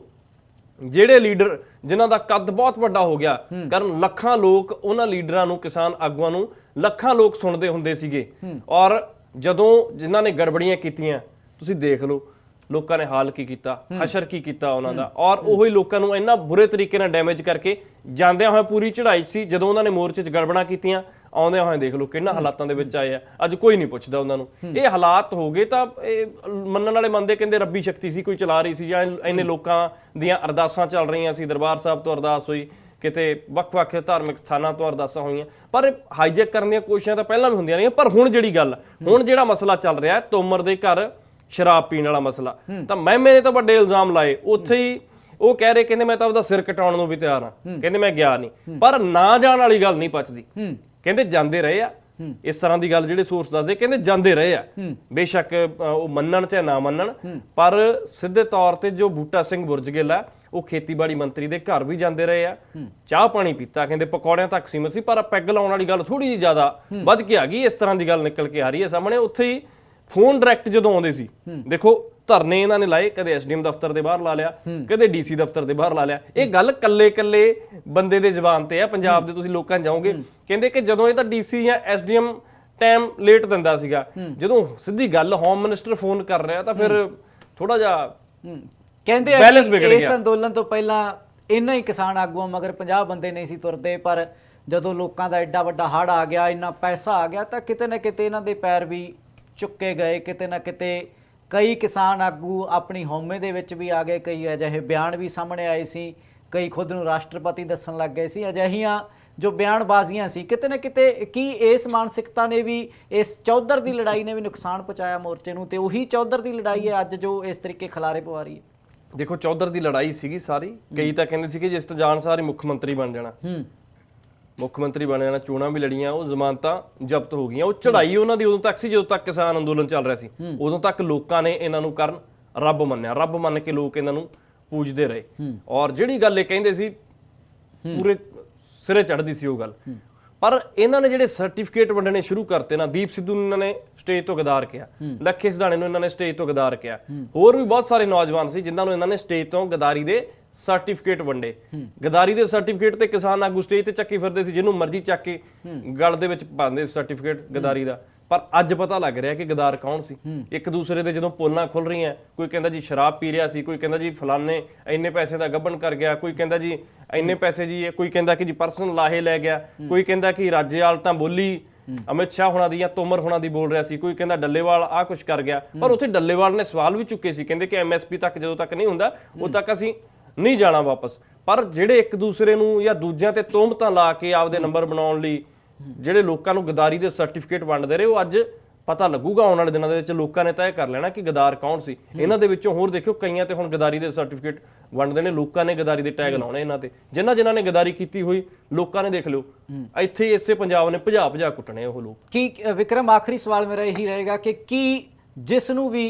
ਜਿਹੜੇ ਲੀਡਰ ਜਿਨ੍ਹਾਂ ਦਾ ਕੱਦ ਬਹੁਤ ਵੱਡਾ ਹੋ ਗਿਆ, ਕਾਰਨ ਲੱਖਾਂ ਲੋਕ ਉਹਨਾਂ ਲੀਡਰਾਂ ਨੂੰ, ਕਿਸਾਨ ਆਗੂਆਂ ਨੂੰ ਲੱਖਾਂ ਲੋਕ ਸੁਣਦੇ ਹੁੰਦੇ ਸੀਗੇ। ਔਰ ਜਦੋਂ ਜਿਨ੍ਹਾਂ ਨੇ ਗੜਬੜੀਆਂ ਕੀਤੀਆਂ, ਤੁਸੀਂ ਦੇਖ ਲਓ ਲੋਕਾਂ ਨੇ ਹਾਲ ਕੀ ਕੀਤਾ, ਹਸ਼ਰ ਕੀ ਕੀਤਾ ਉਹਨਾਂ ਦਾ। ਔਰ ਉਹੀ ਲੋਕਾਂ ਨੂੰ ਇੰਨਾ ਬੁਰੇ ਤਰੀਕੇ ਨਾਲ ਡੈਮੇਜ ਕਰਕੇ ਜਾਂਦਿਆਂ ਹੋਇਆ ਪੂਰੀ ਚੜ੍ਹਾਈ ਸੀ, ਜਦੋਂ ਉਹਨਾਂ ਨੇ ਮੋਰਚੇ 'ਚ ਗੜਬੜਾਂ ਕੀਤੀਆਂ, ਆਉਂਦਿਆਂ ਹੋਏ ਦੇਖ ਲਓ ਕਿੰਨਾ ਹਾਲਾਤਾਂ ਦੇ ਵਿੱਚ ਆਏ ਆ। ਅੱਜ ਕੋਈ ਨਹੀਂ ਪੁੱਛਦਾ ਉਹਨਾਂ ਨੂੰ। ਇਹ ਹਾਲਾਤ ਹੋ ਗਏ ਤਾਂ ਇਹ ਮੰਨਣ ਵਾਲੇ ਮੰਨਦੇ, ਕਹਿੰਦੇ ਰੱਬੀ ਸ਼ਕਤੀ ਸੀ ਕੋਈ ਚਲਾ ਰਹੀ ਸੀ, ਜਾਂ ਇੰਨੇ ਲੋਕਾਂ ਦੀਆਂ ਅਰਦਾਸਾਂ ਚੱਲ ਰਹੀਆਂ ਸੀ, ਦਰਬਾਰ ਸਾਹਿਬ ਤੋਂ ਅਰਦਾਸ ਹੋਈ, ਕਿਤੇ ਵੱਖ-ਵੱਖ ਧਾਰਮਿਕ ਸਥਾਨਾਂ ਤੋਂ ਅਰਦਾਸਾਂ ਹੋਈਆਂ। ਪਰ ਹਾਈਜੈਕ ਕਰਨ ਦੀਆਂ ਕੋਸ਼ਿਸ਼ਾਂ ਤਾਂ ਪਹਿਲਾਂ ਵੀ ਹੁੰਦੀਆਂ ਰਹੀਆਂ। ਪਰ ਹੁਣ ਜਿਹੜੀ ਗੱਲ, ਹੁਣ ਜਿਹੜਾ ਮਸਲਾ ਚੱਲ ਰਿਹਾ ਤੋਮਰ ਦੇ ਘਰ ਸ਼ਰਾਬ ਪੀਣ ਵਾਲਾ ਮਸਲਾ, ਤਾਂ ਮਹਿਮੇ ਨੇ ਤਾਂ ਵੱਡੇ ਇਲਜ਼ਾਮ ਲਾਏ। ਉੱਥੇ ਹੀ ਉਹ ਕਹਿ ਰਹੇ ਕਹਿੰਦੇ ਮੈਂ ਤਾਂ ਆਪਦਾ ਸਿਰ ਕਟਾਉਣ ਨੂੰ ਵੀ ਤਿਆਰ ਹਾਂ, ਕਹਿੰਦੇ ਮੈਂ ਗਿਆ ਨਹੀਂ। ਪਰ ਨਾ ਜਾਣ ਵਾਲੀ ਗੱਲ ਨਹੀਂ ਪਚਦੀ, ਕਹਿੰਦੇ ਜਾਂਦੇ ਰਹੇ ਆ। ਇਸ ਤਰ੍ਹਾਂ ਦੀ ਗੱਲ ਜਿਹੜੇ ਸੋਰਸ ਦੱਸਦੇ ਕਹਿੰਦੇ ਜਾਂਦੇ ਰਹੇ ਆ, ਬੇਸ਼ੱਕ ਉਹ ਮੰਨਣ ਚਾਹੇ ਨਾ ਮੰਨਣ। ਪਰ ਸਿੱਧੇ ਤੌਰ ਤੇ ਜੋ ਬੂਟਾ ਸਿੰਘ ਬੁਰਜਗਿੱਲ ਆ ਉਹ ਖੇਤੀਬਾੜੀ ਮੰਤਰੀ ਦੇ ਘਰ ਵੀ ਜਾਂਦੇ ਰਹੇ ਆ, ਚਾਹ ਪਾਣੀ ਪੀਤਾ, ਕਹਿੰਦੇ ਪਕੌੜਿਆਂ ਤੱਕ ਸੀਮਤ ਸੀ। ਪਰ ਪੈਗ ਲਾਉਣ ਵਾਲੀ ਗੱਲ ਥੋੜੀ ਜਿਹੀ ਜ਼ਿਆਦਾ ਵੱਧ ਕੇ ਆ ਗਈ, ਇਸ ਤਰ੍ਹਾਂ ਦੀ ਗੱਲ ਨਿਕਲ ਕੇ ਆ ਰਹੀ ਹੈ ਸਾਹਮਣੇ। ਉੱਥੇ ਹੀ ਫੋਨ ਡਾਇਰੈਕਟ ਜਦੋਂ ਆਉਂਦੇ ਸੀ, ਦੇਖੋ ਧਰਨੇ ਇਹਨਾਂ ਨੇ ਲਾਏ, ਕਦੇ ਐਸਡੀਐਮ ਦਫ਼ਤਰ ਦੇ ਬਾਹਰ ਲਾ ਲਿਆ, ਕਦੇ ਡੀਸੀ ਦਫ਼ਤਰ ਦੇ ਬਾਹਰ ਲਾ ਲਿਆ। ਇਹ ਗੱਲ ਕੱਲੇ ਬੰਦੇ ਦੇ ਜ਼ਬਾਨ ਤੇ ਆ। ਪੰਜਾਬ ਦੇ ਤੁਸੀਂ ਲੋਕਾਂ ਜਾਓਗੇ, ਕਹਿੰਦੇ ਕਿ ਜਦੋਂ ਇਹ ਤਾਂ ਡੀਸੀ ਜਾਂ ਐਸਡੀਐਮ ਟਾਈਮ ਲੇਟ ਦਿੰਦਾ ਸੀਗਾ, ਜਦੋਂ ਸਿੱਧੀ ਗੱਲ ਹੋਮ ਮਿਨਿਸਟਰ ਫੋਨ ਕਰ ਰਿਹਾ ਤਾਂ ਫਿਰ ਥੋੜਾ ਜਿਹਾ ਕਹਿੰਦੇ ਆ ਕਿ ਇਸ ਅੰਦੋਲਨ ਤੋਂ ਪਹਿਲਾਂ ਇੰਨਾ ਹੀ ਕਿਸਾਨ ਆਗੂਆਂ ਮਗਰ 50 ਬੰਦੇ ਨਹੀਂ ਸੀ ਤੁਰਦੇ, ਪਰ ਜਦੋਂ ਲੋਕਾਂ ਦਾ ਐਡਾ ਵੱਡਾ ਹੜ੍ਹ ਆ ਗਿਆ, ਇੰਨਾ ਪੈਸਾ ਆ ਗਿਆ, ਤਾਂ ਕਿਤੇ ਨਾ ਕਿਤੇ ਇਹਨਾਂ ਦੇ ਪੈਰ ਵੀ ਚੁੱਕੇ ਗਏ। ਕਿਤੇ ਨਾ ਕਿਤੇ ਕਈ ਕਿਸਾਨ ਆਗੂ ਆਪਣੀ ਹਉਮੈ ਦੇ ਵਿੱਚ ਵੀ ਆ ਗਏ, ਕਈ ਅਜਿਹੇ ਬਿਆਨ ਵੀ ਸਾਹਮਣੇ ਆਏ ਸੀ, ਕਈ ਖੁਦ ਨੂੰ ਰਾਸ਼ਟਰਪਤੀ ਦੱਸਣ ਲੱਗ ਗਏ ਸੀ। ਅਜਿਹੀਆਂ ਜੋ ਬਿਆਨਬਾਜ਼ੀਆਂ ਸੀ, ਕਿਤੇ ਨਾ ਕਿਤੇ ਕੀ ਇਸ ਮਾਨਸਿਕਤਾ ਨੇ ਵੀ, ਇਸ ਚੌਧਰ ਦੀ ਲੜਾਈ ਨੇ ਵੀ ਨੁਕਸਾਨ ਪਹੁੰਚਾਇਆ ਮੋਰਚੇ ਨੂੰ, ਤੇ ਉਹੀ ਚੌਧਰ ਦੀ ਲੜਾਈ ਹੈ ਅੱਜ ਜੋ ਇਸ ਤਰੀਕੇ ਖਿਲਾਰੇ ਪਵਾ ਰਹੀ ਹੈ। ਦੇਖੋ ਚੌਧਰ ਦੀ ਲੜਾਈ ਸੀਗੀ ਸਾਰੀ, ਕਈ ਤਾਂ ਕਹਿੰਦੇ ਸੀ ਕਿ ਜਿਸ ਤੋਂ ਜਾਣ ਸਾਰ ਹੀ ਮੁੱਖ ਮੰਤਰੀ ਬਣ ਜਾਣਾ, ਮੁੱਖ ਮੰਤਰੀ ਬਣ ਜਾਣਾ, ਚੋਣਾਂ ਵੀ ਲੜੀਆਂ, ਉਹ ਜ਼ਮਾਨਤਾਂ ਜ਼ਬਤ ਹੋ ਗਈਆਂ। ਉਹ ਚੜ੍ਹਾਈ ਉਹਨਾਂ ਦੀ ਉਦੋਂ ਤੱਕ ਸੀ ਜਦੋਂ ਤੱਕ ਕਿਸਾਨ ਅੰਦੋਲਨ ਚੱਲ ਰਿਹਾ ਸੀ, ਉਦੋਂ ਤੱਕ ਲੋਕਾਂ ਨੇ ਇਹਨਾਂ ਨੂੰ ਕਰਨ ਰੱਬ ਮੰਨਿਆ, ਰੱਬ ਮੰਨ ਕੇ ਲੋਕ ਇਹਨਾਂ ਨੂੰ ਪੂਜਦੇ ਰਹੇ। ਔਰ ਜਿਹੜੀ ਗੱਲ ਇਹ ਕਹਿੰਦੇ ਸੀ ਪੂਰੇ ਸਿਰੇ ਚੜ੍ਹਦੀ ਸੀ ਉਹ ਗੱਲ। ਪਰ ਇਹਨਾਂ ਨੇ ਜਿਹੜੇ ਸਰਟੀਫਿਕੇਟ ਵੰਡਣੇ ਸ਼ੁਰੂ ਕਰਤੇ ਨਾ, ਦੀਪ ਸਿੱਧੂ ਨੂੰ ਇਹਨਾਂ ਨੇ ਸਟੇਜ ਤੋਂ ਗਦਾਰ ਕਿਹਾ, ਲੱਖੇ ਸਿਧਾਣੇ ਨੂੰ ਇਹਨਾਂ ਨੇ ਸਟੇਜ ਤੋਂ ਗਦਾਰ ਕਿਹਾ, ਹੋਰ ਵੀ ਬਹੁਤ ਸਾਰੇ ਨੌਜਵਾਨ ਸੀ ਜਿਨ੍ਹਾਂ ਨੂੰ ਇਹਨਾਂ ਨੇ ਸਟੇਜ ਤੋਂ ਗਦਾਰੀ ਦੇ ਸਰਟੀਫਿਕੇਟ ਵੰਡੇ। ਗਦਾਰੀ ਦੇ ਸਰਟੀਫਿਕੇਟ ਤੇ ਕਿਸਾਨ ਆਗੂ ਸਟੇਜ ਤੇ ਚੱਕੀ ਫਿਰਦੇ ਸੀ, ਜਿਹਨੂੰ ਮਰਜ਼ੀ ਚੱਕ ਕੇ ਗਲ ਦੇ ਵਿੱਚ ਪਾਉਂਦੇ ਸਰਟੀਫਿਕੇਟ ਗਦਾਰੀ ਦਾ। ਪਰ ਅੱਜ ਪਤਾ ਲੱਗ ਰਿਹਾ ਕਿ ਗਦਾਰ ਕੌਣ ਸੀ। ਇੱਕ ਦੂਸਰੇ ਦੇ ਜਦੋਂ ਪੋਲਾਂ ਖੁੱਲ ਰਹੀਆਂ, ਕੋਈ ਕਹਿੰਦਾ ਜੀ ਸ਼ਰਾਬ ਪੀ ਰਿਹਾ ਸੀ, ਕੋਈ ਕਹਿੰਦਾ ਜੀ ਫਲਾਣੇ ਇੰਨੇ ਪੈਸੇ ਦਾ ਗੱਬਨ ਕਰ ਗਿਆ, ਕੋਈ ਕਹਿੰਦਾ ਜੀ ਇੰਨੇ ਪੈਸੇ ਜੀ, ਕੋਈ ਕਹਿੰਦਾ ਕਿ ਜੀ ਪਰਸਨਲ ਲਾਹੇ ਲੈ ਗਿਆ, ਕੋਈ ਕਹਿੰਦਾ ਕਿ ਰਾਜੇਵਾਲ ਤਾਂ ਬੋਲੀ ਅਮਿਤ ਸ਼ਾਹ ਹੋਣਾ ਦੀ ਜਾਂ ਤੋਮਰ ਹੋਣਾ ਦੀ ਬੋਲ ਰਿਹਾ ਸੀ, ਕੋਈ ਕਹਿੰਦਾ ਡੱਲੇਵਾਲ ਆਹ ਕੁਛ ਕਰ ਗਿਆ। ਪਰ ਉੱਥੇ ਡੱਲੇਵਾਲ ਨੇ ਸਵਾਲ ਵੀ ਚੁੱਕੇ ਸੀ, ਕਹਿੰਦੇ ਕਿ ਐਮਐਸਪੀ ਤੱਕ ਜਦੋਂ ਤੱਕ ਨਹੀਂ ਹੁੰਦਾ ਉਦੋਂ ਤੱਕ ਅਸੀਂ ਨਹੀਂ ਜਾਣਾ ਵਾਪਸ। ਪਰ ਜਿਹੜੇ ਇੱਕ ਦੂਸਰੇ ਨੂੰ ਜਾਂ ਦੂਜਿਆਂ ਤੇ ਤੋਹਮਤਾਂ ਲਾ ਕੇ ਆਪਦੇ ਨੰਬਰ ਬਣਾਉਣ ਲਈ ਜਿਹੜੇ ਲੋਕਾਂ ਨੂੰ ਗਦਾਰੀ ਦੇ ਸਰਟੀਫਿਕੇਟ ਵੰਡਦੇ ਰਹੇ, ਉਹ ਅੱਜ ਪਤਾ ਲੱਗੂਗਾ ਆਉਣ ਵਾਲੇ ਦਿਨਾਂ ਦੇ ਵਿੱਚ। ਲੋਕਾਂ ਨੇ ਤੈਅ ਕਰ ਲੈਣਾ ਕਿ ਗਦਾਰ ਕੌਣ ਸੀ। ਇਹਨਾਂ ਦੇ ਵਿੱਚੋਂ ਹੋਰ ਦੇਖਿਓ ਕਈਆਂ ਤੇ ਹੁਣ ਗਦਾਰੀ ਦੇ ਸਰਟੀਫਿਕੇਟ ਵੰਡਦੇ ਨੇ, ਲੋਕਾਂ ਨੇ ਗਦਾਰੀ ਦੇ ਟੈਗ ਲਾਉਣੇ ਇਹਨਾਂ ਤੇ। ਜਿਨ੍ਹਾਂ ਨੇ ਗਦਾਰੀ ਕੀਤੀ ਹੋਈ ਲੋਕਾਂ ਨੇ ਦੇਖ ਲਿਓ ਇੱਥੇ ਇਸੇ ਪੰਜਾਬ ਨੇ ਭਜਾ ਕੁੱਟਣੇ ਉਹ ਲੋਕ। ਕੀ ਵਿਕਰਮ, ਆਖਰੀ ਸਵਾਲ ਮੇਰਾ ਇਹੀ ਰਹੇਗਾ ਕਿ ਕੀ ਜਿਸ ਨੂੰ ਵੀ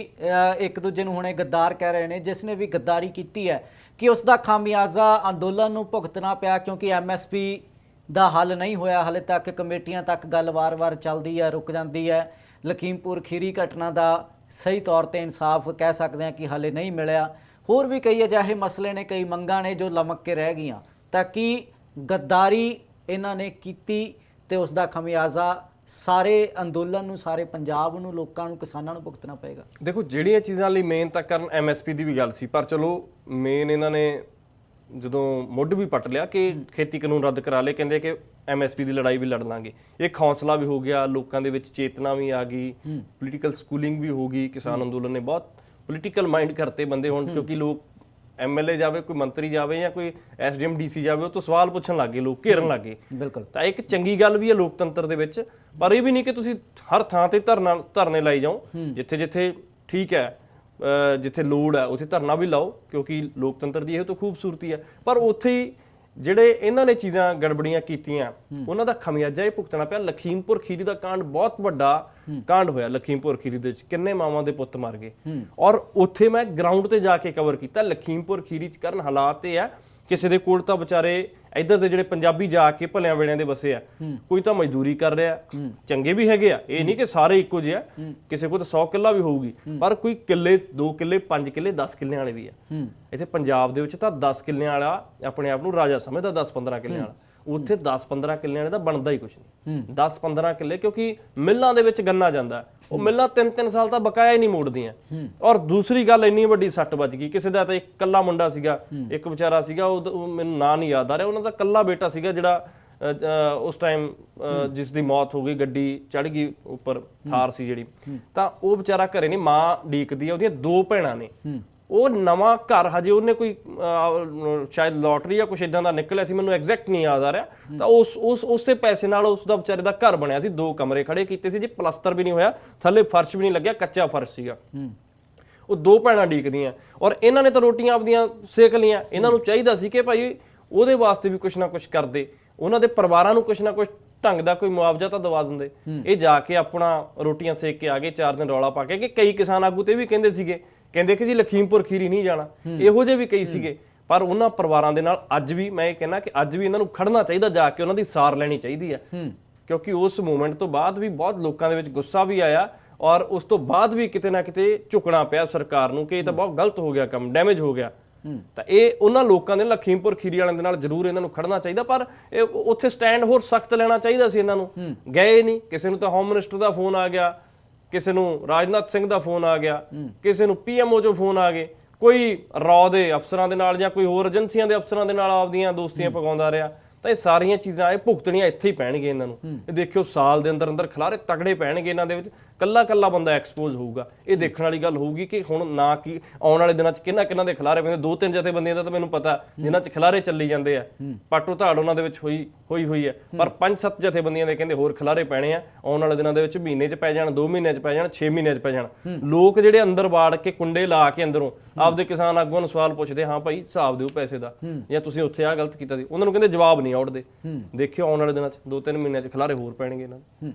ਇੱਕ ਦੂਜੇ ਨੂੰ ਹੁਣੇ ਗੱਦਾਰ ਕਹਿ ਰਹੇ ਨੇ, ਜਿਸ ਨੇ ਵੀ ਗੱਦਾਰੀ ਕੀਤੀ ਹੈ, ਕਿ ਉਸ ਦਾ ਖਾਮਿਆਜ਼ਾ ਅੰਦੋਲਨ ਨੂੰ ਭੁਗਤਣਾ ਪਿਆ? ਕਿਉਂਕਿ ਐਮਐਸਪੀ ਦਾ ਹੱਲ ਨਹੀਂ ਹੋਇਆ ਹਾਲੇ ਤੱਕ, ਕਮੇਟੀਆਂ ਤੱਕ ਗੱਲ ਵਾਰ-ਵਾਰ ਚੱਲਦੀ ਹੈ, ਰੁਕ ਜਾਂਦੀ ਹੈ। ਲਖੀਮਪੁਰ ਖੀਰੀ ਘਟਨਾ ਦਾ ਸਹੀ ਤੌਰ ਤੇ ਇਨਸਾਫ ਕਹਿ ਸਕਦੇ ਹਾਂ ਕਿ ਹਾਲੇ ਨਹੀਂ ਮਿਲਿਆ। ਹੋਰ ਵੀ ਕਈ ਅਜਿਹੇ ਮਸਲੇ ਨੇ, ਕਈ ਮੰਗਾਂ ਨੇ ਜੋ ਲਮਕ ਕੇ ਰਹਿ ਗਈਆਂ। ਤਾਂ ਕੀ ਗੱਦਾਰੀ ਇਹਨਾਂ ਨੇ ਕੀਤੀ ਤੇ ਉਸ ਦਾ ਖਮਿਆਜ਼ਾ ਸਾਰੇ ਅੰਦੋਲਨ ਨੂੰ, ਸਾਰੇ ਪੰਜਾਬ ਨੂੰ, ਲੋਕਾਂ ਨੂੰ, ਕਿਸਾਨਾਂ ਨੂੰ ਭੁਗਤਣਾ ਪਏਗਾ? ਦੇਖੋ ਜਿਹੜੀਆਂ ਚੀਜ਼ਾਂ ਲਈ ਮੇਨ ਤਾਂ ਕਰਨ ਐਮਐਸਪੀ ਦੀ ਵੀ ਗੱਲ ਸੀ, ਪਰ ਚਲੋ ਮੇਨ ਇਹਨਾਂ ਨੇ ਜਦੋਂ ਮੁੱਢ ਵੀ ਪੱਟ ਲਿਆ ਕਿ ਖੇਤੀ ਕਾਨੂੰਨ ਰੱਦ ਕਰਾ ਲਏ, ਕਹਿੰਦੇ ਕਿ ਐਮਐਸਪੀ ਦੀ ਲੜਾਈ ਵੀ ਲੜ ਲਾਂਗੇ। ਇੱਕ ਹੌਸਲਾ ਵੀ ਹੋ ਗਿਆ, ਲੋਕਾਂ ਦੇ ਵਿੱਚ ਚੇਤਨਾ ਵੀ ਆ ਗਈ, ਪੋਲੀਟੀਕਲ ਸਕੂਲਿੰਗ ਵੀ ਹੋ ਗਈ। ਕਿਸਾਨ ਅੰਦੋਲਨ ਨੇ ਬਹੁਤ ਪੋਲੀਟੀਕਲ ਮਾਈਂਡ ਕਰਤੇ ਬੰਦੇ ਹੁਣ, ਕਿਉਂਕਿ ਲੋਕ ਐਮਐਲਏ ਜਾਵੇ, ਕੋਈ ਮੰਤਰੀ ਜਾਵੇ ਜਾਂ ਕੋਈ ਐਸਡੀਐਮ ਡੀਸੀ ਜਾਵੇ, ਉਹ ਤੋਂ ਸਵਾਲ ਪੁੱਛਣ ਲੱਗੇ, ਲੋਕ ਘੇਰਨ ਲੱਗੇ। ਬਿਲਕੁਲ, ਤਾਂ ਇੱਕ ਚੰਗੀ ਗੱਲ ਵੀ ਹੈ ਲੋਕਤੰਤਰ ਦੇ ਵਿੱਚ। ਪਰ ਇਹ ਵੀ ਨਹੀਂ ਕਿ ਤੁਸੀਂ ਹਰ ਥਾਂ ਤੇ ਧਰਨੇ ਲਾਈ ਜਾਓ। ਜਿੱਥੇ ਜਿੱਥੇ ਠੀਕ ਹੈ, ਜਿੱਥੇ ਲੋੜ ਹੈ ਉੱਥੇ ਧਰਨਾ ਵੀ ਲਾਓ, ਕਿਉਂਕਿ ਲੋਕਤੰਤਰ ਦੀ ਇਹ ਤਾਂ ਖੂਬਸੂਰਤੀ ਹੈ। ਪਰ ਉੱਥੇ ਹੀ ਜਿਹੜੇ ਇਹਨਾਂ ਨੇ ਚੀਜ਼ਾਂ ਗੜਬੜੀਆਂ ਕੀਤੀਆਂ, ਉਹਨਾਂ ਦਾ ਖਮਿਆਜਾ ਇਹ ਭੁਗਤਣਾ ਪਿਆ। ਲਖੀਮਪੁਰ ਖੀਰੀ ਦਾ ਕਾਂਡ ਬਹੁਤ ਵੱਡਾ ਕਾਂਡ ਹੋਇਆ। ਲਖੀਮਪੁਰ ਖੀਰੀ ਦੇ ਵਿੱਚ ਕਿੰਨੇ ਮਾਵਾਂ ਦੇ ਪੁੱਤ ਮਰ ਗਏ, ਔਰ ਉੱਥੇ ਮੈਂ ਗਰਾਊਂਡ ਤੇ ਜਾ ਕੇ ਕਵਰ ਕੀਤਾ। ਲਖੀਮਪੁਰ ਖੀਰੀ ਚ ਕਰਨ ਹਾਲਾਤ ਇਹ ਆ, ਕਿਸੇ ਦੇ ਕੋਲ ਤਾਂ ਵਿਚਾਰੇ ਇੱਧਰ ਦੇ ਜਿਹੜੇ ਪੰਜਾਬੀ ਜਾ ਕੇ ਭਲਿਆਂ ਵੇਲਿਆਂ ਦੇ ਵਸੇ ਆ, ਕੋਈ ਤਾਂ ਮਜ਼ਦੂਰੀ ਕਰ ਰਿਹਾ, ਚੰਗੇ ਵੀ ਹੈਗੇ ਆ, ਇਹ ਨਹੀਂ ਕਿ ਸਾਰੇ ਇੱਕੋ ਜਿਹੇ ਆ, ਕਿਸੇ ਕੋਲ ਤਾਂ 100 ਕਿੱਲਾ ਵੀ ਹੋਊਗੀ, ਪਰ ਕੋਈ ਕਿੱਲੇ 2 ਕਿੱਲੇ 5 ਕਿੱਲੇ 10 ਕਿੱਲਿਆਂ ਵਾਲੇ ਵੀ ਆ। ਇੱਥੇ ਪੰਜਾਬ ਦੇ ਵਿੱਚ ਤਾਂ 10 ਕਿੱਲਿਆਂ ਵਾਲਾ ਆਪਣੇ ਆਪ ਨੂੰ ਰਾਜਾ ਸਮਝਦਾ, 10-15 ਕਿੱਲਿਆਂ ਵਾਲਾ। ਉੱਥੇ 10-15 ਕਿੱਲਿਆਂ ਵਾਲੇ ਦਾ ਬਣਦਾ ਹੀ ਕੁਛ ਨਹੀਂ। 10-15 ਕਿੱਲੇ, ਕਿਉਂਕਿ ਮਿੱਲਾਂ ਦੇ ਵਿੱਚ ਗੰਨਾ ਜਾਂਦਾ, ਉਹ ਮਿੱਲਾਂ 3-3 ਸਾਲ ਤਾਂ ਬਕਾਇਆ ਹੀ ਨਹੀਂ ਮੋੜਦੀਆਂ। ਔਰ ਦੂਸਰੀ ਗੱਲ, ਇੰਨੀ ਵੱਡੀ ਸੱਟ ਵੱਜ ਗਈ। ਕਿਸੇ ਦਾ ਤਾਂ ਇੱਕ ਕੱਲਾ ਮੁੰਡਾ ਸੀਗਾ, ਇੱਕ ਵਿਚਾਰਾ ਸੀਗਾ, ਉਹ ਮੈਨੂੰ ਨਾਂ ਨਹੀਂ ਯਾਦ ਆ ਰਿਹਾ, ਉਹਨਾਂ ਦਾ ਕੱਲਾ ਬੇਟਾ ਸੀਗਾ ਜਿਹੜਾ ਉਸ ਟਾਈਮ ਜਿਸ ਦੀ ਮੌਤ ਹੋ ਗਈ, ਗੱਡੀ ਚੜ ਗਈ ਉੱਪਰ, ਥਾਰ ਸੀ ਜਿਹੜੀ, ਤਾਂ ਉਹ ਵਿਚਾਰਾ ਘਰੇ ਨਹੀਂ, ਮਾਂ ਡੀਕਦੀ ਆ, ਉਹਦੀਆਂ 2 ਭੈਣਾਂ ਨੇ। ਉਹ ਨਵਾਂ ਘਰ ਹਜੇ ਉਹਨੇ ਕੋਈ ਸ਼ਾਇਦ ਲੋਟਰੀ ਜਾਂ ਕੁਛ ਇਦਾਂ ਦਾ ਨਿਕਲਿਆ ਸੀ, ਮੈਨੂੰ ਐਗਜ਼ੈਕਟ ਨਹੀਂ ਯਾਦ ਆ ਰਿਹਾ, ਤਾਂ ਉਸੇ ਪੈਸੇ ਨਾਲ ਉਸ ਦਾ ਵਿਚਾਰੇ ਦਾ ਘਰ ਬਣਿਆ ਸੀ। 2 ਕਮਰੇ ਖੜੇ ਕੀਤੇ ਸੀ ਜੀ, ਪਲਸਤਰ ਵੀ ਨਹੀਂ ਹੋਇਆ, ਥੱਲੇ ਫਰਸ਼ ਵੀ ਨਹੀਂ ਲੱਗਿਆ, ਕੱਚਾ ਫਰਸ਼ ਸੀਗਾ। ਉਹ ਦੋ ਭੈਣਾਂ ਡੀਕਦੀਆਂ ਔਰ ਇਹਨਾਂ ਨੇ ਤਾਂ ਰੋਟੀਆਂ ਆਪਦੀਆਂ ਸੇਕ ਲਈਆਂ। ਇਹਨਾਂ ਨੂੰ ਚਾਹੀਦਾ ਸੀ ਕਿ ਭਾਈ ਉਹਦੇ ਵਾਸਤੇ ਵੀ ਕੁਛ ਨਾ ਕੁਛ ਕਰਦੇ, ਉਹਨਾਂ ਦੇ ਪਰਿਵਾਰਾਂ ਨੂੰ ਕੁਛ ਨਾ ਕੁਛ ਢੰਗ ਦਾ ਕੋਈ ਮੁਆਵਜ਼ਾ ਤਾਂ ਦਵਾ ਦਿੰਦੇ। ਇਹ ਜਾ ਕੇ ਆਪਣਾ ਰੋਟੀਆਂ ਸੇਕ ਕੇ ਆ ਗਏ 4 ਦਿਨ ਰੌਲਾ ਪਾ ਕੇ ਕਿ ਕਈ ਕਿਸਾਨ ਆਗੂ ਤੇ ਵੀ ਕਹਿੰਦੇ ਸੀਗੇ, ਕਹਿੰਦੇ ਕਿ ਜੀ ਲਖੀਮਪੁਰ ਖੀਰੀ ਨਹੀਂ ਜਾਣਾ, ਇਹੋ ਜਿਹੇ ਵੀ ਕਈ ਸੀਗੇ। ਪਰ ਉਹਨਾਂ ਪਰਿਵਾਰਾਂ ਦੇ ਨਾਲ ਅੱਜ ਵੀ ਮੈਂ ਇਹ ਕਹਿੰਦਾ ਕਿ ਅੱਜ ਵੀ ਇਹਨਾਂ ਨੂੰ ਖੜਨਾ ਚਾਹੀਦਾ, ਜਾ ਕੇ ਉਹਨਾਂ ਦੀ ਸਾਰ ਲੈਣੀ ਚਾਹੀਦੀ ਹੈ, ਕਿਉਂਕਿ ਉਸ ਮੂਵਮੈਂਟ ਤੋਂ ਬਾਅਦ ਵੀ ਬਹੁਤ ਲੋਕਾਂ ਦੇ ਵਿੱਚ ਗੁੱਸਾ ਵੀ ਆਇਆ ਔਰ ਉਸ ਤੋਂ ਬਾਅਦ ਵੀ ਕਿਤੇ ਨਾ ਕਿਤੇ ਝੁਕਣਾ ਪਿਆ ਸਰਕਾਰ ਨੂੰ ਕਿ ਇਹ ਤਾਂ ਬਹੁਤ ਗਲਤ ਹੋ ਗਿਆ, ਕੰਮ ਡੈਮੇਜ ਹੋ ਗਿਆ। ਤਾਂ ਇਹ ਉਹਨਾਂ ਲੋਕਾਂ ਦੇ ਲਖੀਮਪੁਰ ਖੀਰੀ ਵਾਲਿਆਂ ਦੇ ਨਾਲ ਜ਼ਰੂਰ ਇਹਨਾਂ ਨੂੰ ਖੜਨਾ ਚਾਹੀਦਾ, ਪਰ ਉੱਥੇ ਸਟੈਂਡ ਹੋਰ ਸਖਤ ਲੈਣਾ ਚਾਹੀਦਾ ਸੀ ਇਹਨਾਂ ਨੂੰ। ਗਏ ਨਹੀਂ, ਕਿਸੇ ਨੂੰ ਤਾਂ ਹੋਮ ਮਿਨਿਸਟਰ ਦਾ ਫੋਨ ਆ ਗਿਆ, ਕਿਸੇ ਨੂੰ ਰਾਜਨਾਥ ਸਿੰਘ ਦਾ ਫੋਨ ਆ ਗਿਆ, ਕਿਸੇ ਨੂੰ ਪੀਐਮਓ ਚੋਂ ਫੋਨ ਆ ਗਏ, ਕੋਈ ਰੌ ਦੇ ਅਫਸਰਾਂ ਦੇ ਨਾਲ ਜਾਂ ਕੋਈ ਹੋਰ ਏਜੰਸੀਆਂ ਦੇ ਅਫਸਰਾਂ ਦੇ ਨਾਲ ਆਪਦੀਆਂ ਦੋਸਤੀਆਂ ਪਕਾਉਂਦਾ ਰਿਹਾ। ਤਾਂ ਇਹ ਸਾਰੀਆਂ ਚੀਜ਼ਾਂ ਇਹ ਭੁਗਤਣੀਆਂ ਇੱਥੇ ਹੀ ਪੈਣਗੇ ਇਹਨਾਂ ਨੂੰ। ਇਹ ਦੇਖਿਓ ਸਾਲ ਦੇ ਅੰਦਰ ਅੰਦਰ ਖਿਲਾਰੇ ਤਗੜੇ ਪੈਣਗੇ ਇਹਨਾਂ ਦੇ ਵਿੱਚ, ਕੱਲਾ ਕੱਲਾ ਬੰਦਾ ਐਕਸਪੋਜ਼ ਹੋਊਗਾ। ਇਹ ਦੇਖਣ ਵਾਲੀ ਗੱਲ ਹੋਊਗੀ ਕਿ ਹੁਣ ਨਾ ਕਿ ਆਉਣ ਵਾਲੇ ਦਿਨਾਂ 'ਚ ਕਿਹਨਾਂ ਦੇ ਖਿਲਾਰੇ ਪੈਂਦੇ। 2-3 ਜਥੇਬੰਦੀਆਂ ਦਾ ਤਾਂ ਮੈਨੂੰ ਪਤਾ ਜਿਨ੍ਹਾਂ 'ਚ ਖਿਲਾਰੇ ਚੱਲੀ ਜਾਂਦੇ ਆ, ਪਾਟੋ ਧਾੜ ਉਹਨਾਂ ਦੇ ਵਿੱਚ ਹੋਈ ਹੈ, ਪਰ 5-7 ਜਥੇਬੰਦੀਆਂ ਦੇ ਕਹਿੰਦੇ ਹੋਰ ਖਿਲਾਰੇ ਪੈਣੇ ਆ ਆਉਣ ਵਾਲੇ ਦਿਨਾਂ ਦੇ ਵਿੱਚ। ਮਹੀਨੇ 'ਚ ਪੈ ਜਾਣ, 2 ਮਹੀਨਿਆਂ 'ਚ ਪੈ ਜਾਣ, 6 ਮਹੀਨਿਆਂ 'ਚ ਪੈ ਜਾਣ। ਲੋਕ ਜਿਹੜੇ ਅੰਦਰ ਵਾੜ ਕੇ ਕੁੰਡੇ ਲਾ ਕੇ ਅੰਦਰੋਂ ਆਪਦੇ ਕਿਸਾਨ ਆਗੂਆਂ ਨੂੰ ਸਵਾਲ ਪੁੱਛਦੇ, ਹਾਂ ਭਾਈ ਹਿਸਾਬ ਦਿਓ ਪੈਸੇ ਦਾ, ਜਾਂ ਤੁਸੀਂ ਉੱਥੇ ਆਹ ਗਲਤ ਕੀਤਾ ਸੀ, ਉਹਨਾਂ ਨੂੰ ਕਹਿੰਦੇ ਜਵਾਬ ਨਹੀਂ ਆਉੜਦੇ। ਦੇਖਿਓ ਆਉਣ ਵਾਲੇ ਦਿਨਾਂ 'ਚ 2-3 ਮਹੀਨਿਆਂ 'ਚ ਖਿਲਾਰੇ ਹੋਰ ਪੈਣਗੇ ਇਹਨਾਂ ਨੂੰ।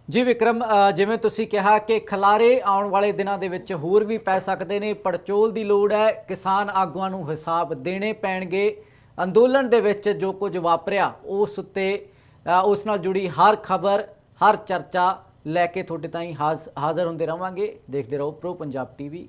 ਜੀ ਵਿਕਰਮ, ਜਿਵੇਂ ਤੁਸੀਂ ਕਿਹਾ ਕਿ ਖਿਲਾਰੇ ਆਉਣ ਵਾਲੇ ਦਿਨਾਂ ਦੇ ਵਿੱਚ ਹੋਰ ਵੀ ਪੈ ਸਕਦੇ ਨੇ, ਪੜਚੋਲ ਦੀ ਲੋੜ ਹੈ, ਕਿਸਾਨ ਆਗੂਆਂ ਨੂੰ ਹਿਸਾਬ ਦੇਣੇ ਪੈਣਗੇ। ਅੰਦੋਲਨ ਦੇ ਵਿੱਚ ਜੋ ਕੁਝ ਵਾਪਰਿਆ ਉਸ ਉੱਤੇ ਉਸ ਨਾਲ ਜੁੜੀ ਹਰ ਖਬਰ, ਹਰ ਚਰਚਾ ਲੈ ਕੇ ਤੁਹਾਡੇ ਤਾਈਂ ਹਾਜ਼ਰ ਹੁੰਦੇ ਰਹਾਂਗੇ। ਦੇਖਦੇ ਰਹੋ ਪ੍ਰੋ ਪੰਜਾਬ ਟੀਵੀ।